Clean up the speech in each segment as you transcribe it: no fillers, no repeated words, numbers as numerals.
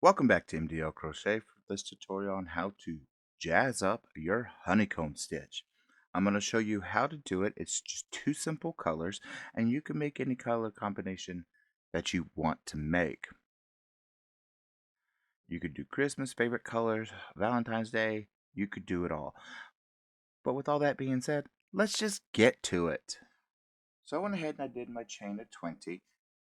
Welcome back to MDL Crochet for this tutorial on how to jazz up your honeycomb stitch. I'm going to show you how to do it. It's just two simple colors and you can make any color combination that you want to make. You could do Christmas favorite colors, Valentine's Day, you could do it all. But with all that being said, let's just get to it. So I went ahead and I did my chain of 20,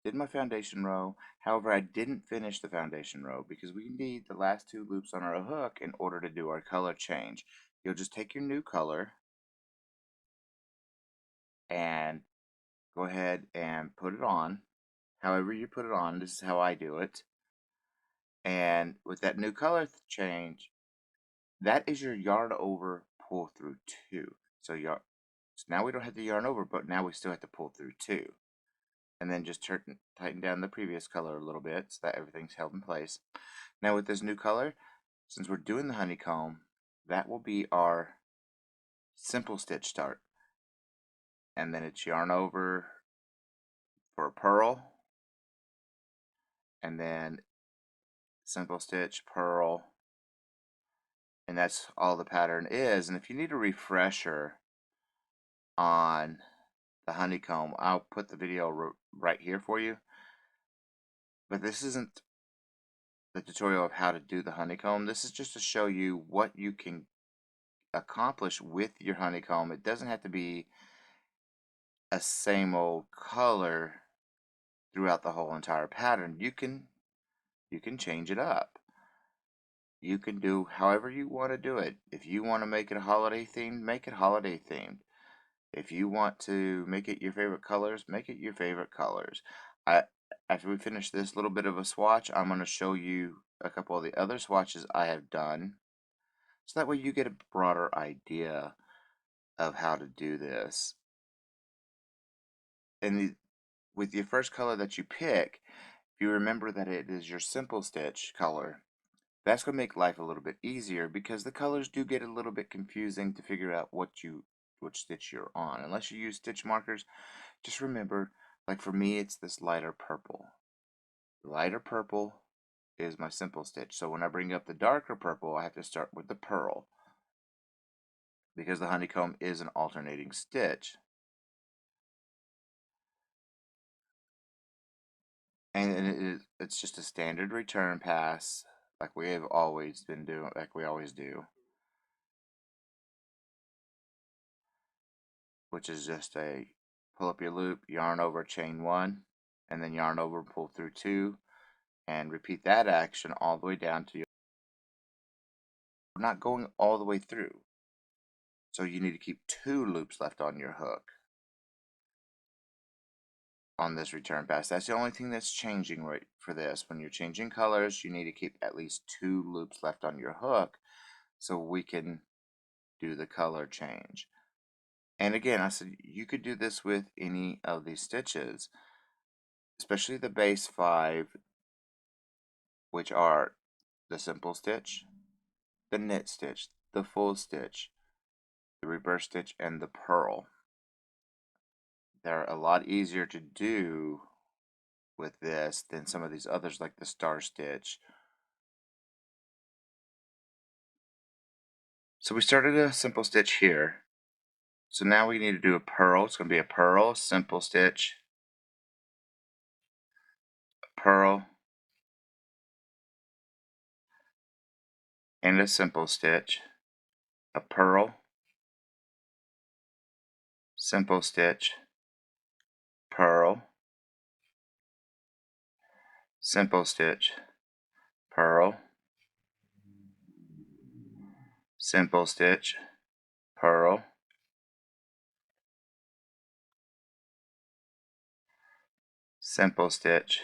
did my foundation row. However, I didn't finish the foundation row because we need the last two loops on our hook in order to do our color change. You'll just take your new color and go ahead and put it on. However you put it on, this is how I do it. And with that new color change, that is your yarn over pull through 2. So now we don't have to yarn over, but now we still have to pull through 2. And then just tighten down the previous color a little bit so that everything's held in place. Now with this new color, since we're doing the honeycomb, that will be our simple stitch start. And then it's yarn over for a purl, and then simple stitch, purl, and that's all the pattern is. And if you need a refresher on the honeycomb, I'll put the video right here for you. But this isn't the tutorial of how to do the honeycomb. This is just to show you what you can accomplish with your honeycomb. It doesn't have to be a same old color throughout the whole entire pattern. You can change it up. You can do however you want to do it. If you want to make it a holiday themed, make it holiday themed. If you want to make it your favorite colors, make it your favorite colors. After we finish this little bit of a swatch, I'm going to show you a couple of the other swatches I have done, so that way you get a broader idea of how to do this. And with your first color that you pick, if you remember that it is your simple stitch color, that's going to make life a little bit easier because the colors do get a little bit confusing to figure out which stitch you're on. Unless you use stitch markers, just remember, like for me, it's this lighter purple. The lighter purple is my simple stitch. So when I bring up the darker purple, I have to start with the purl because the honeycomb is an alternating stitch. And it's just a standard return pass like we have always been doing, like we always do, which is just a pull up your loop, yarn over, chain 1, and then yarn over, pull through 2, and repeat that action all the way down to your, we're not going all the way through, so you need to keep 2 loops left on your hook on this return pass. That's the only thing that's changing right for this. When you're changing colors, you need to keep at least 2 loops left on your hook so we can do the color change. And again, I said you could do this with any of these stitches, especially the base 5, which are the simple stitch, the knit stitch, the full stitch, the reverse stitch, and the purl. They're a lot easier to do with this than some of these others like the star stitch. So we started a simple stitch here. So now we need to do a purl. It's going to be a purl, simple stitch, a purl, and a simple stitch, a purl, simple stitch, purl, simple stitch, purl, simple stitch, purl, simple stitch,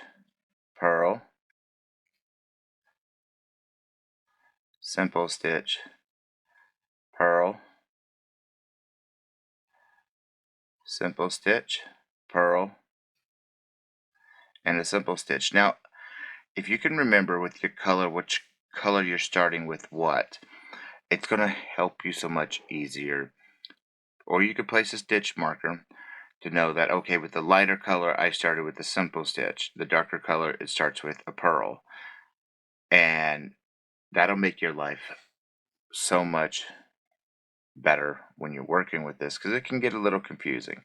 purl, simple stitch, purl, simple stitch, purl, and a simple stitch. Now, if you can remember with your color which color you're starting with what, it's going to help you so much easier. Or you could place a stitch marker to know that, okay, with the lighter color I started with the simple stitch, the darker color it starts with a purl. And that'll make your life so much better when you're working with this, because it can get a little confusing.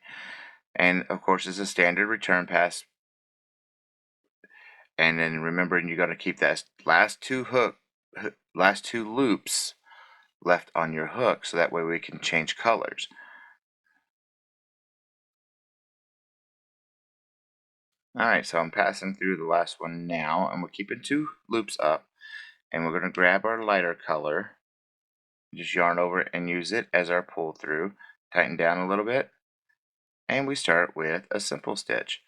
And of course, it's a standard return pass. And then remembering you got to keep that last two loops left on your hook, so that way we can change colors. Alright, so I'm passing through the last one now, and we're keeping 2 loops up, and we're going to grab our lighter color, just yarn over it and use it as our pull through, tighten down a little bit, and we start with a simple stitch.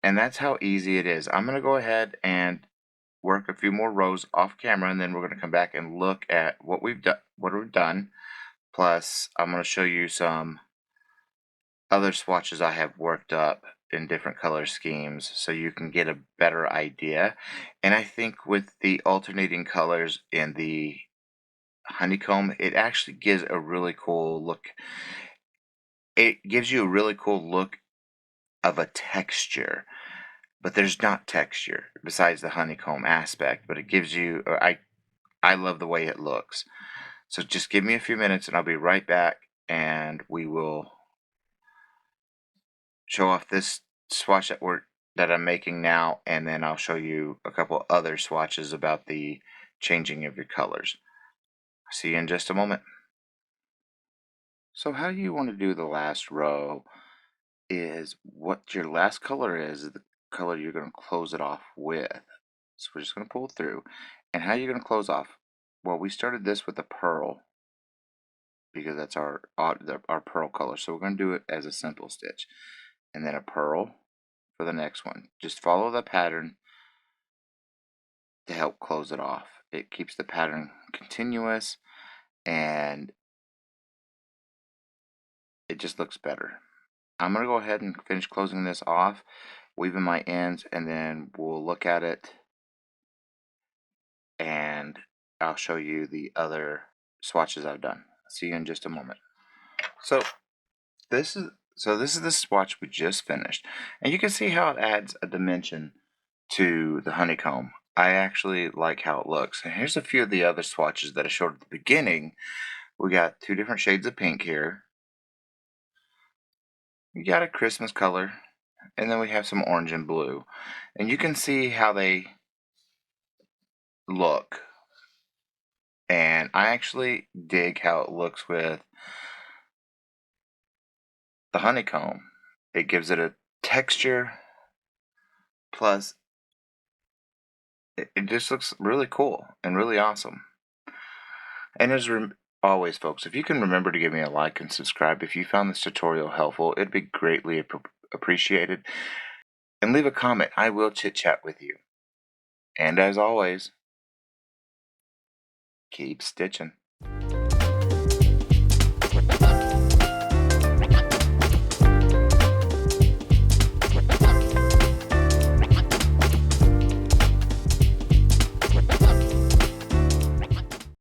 And that's how easy it is. I'm going to go ahead and work a few more rows off camera, and then we're going to come back and look at what we've done. Plus, I'm going to show you some other swatches I have worked up in different color schemes, so you can get a better idea. And I think with the alternating colors in the honeycomb, it actually gives a really cool look. It gives you a really cool look of a texture, but there's not texture besides the honeycomb aspect, but it gives you, I love the way it looks. So just give me a few minutes and I'll be right back, and we will show off this swatch that I'm making now, and then I'll show you a couple other swatches about the changing of your colors. See you in just a moment. So how you want to do the last row is what your last color is the color you're going to close it off with. So we're just going to pull through. And how you're going to close off? Well, we started this with a pearl because that's our pearl color. So we're going to do it as a simple stitch. And then a pearl for the next one. Just follow the pattern to help close it off. It keeps the pattern continuous and it just looks better. I'm going to go ahead and finish closing this off, weaving my ends, and then we'll look at it and I'll show you the other swatches I've done. See you in just a moment. So this is the swatch we just finished, and you can see how it adds a dimension to the honeycomb. I actually like how it looks. And here's a few of the other swatches that I showed at the beginning. We got 2 different shades of pink here. We got a Christmas color, and then we have some orange and blue. And you can see how they look. And I actually dig how it looks with the honeycomb. It gives it a texture, plus it just looks really cool and really awesome. And as always, folks, if you can remember to give me a like and subscribe if you found this tutorial helpful, it'd be greatly appreciated. And leave a comment. I will chit chat with you. And as always, keep stitching.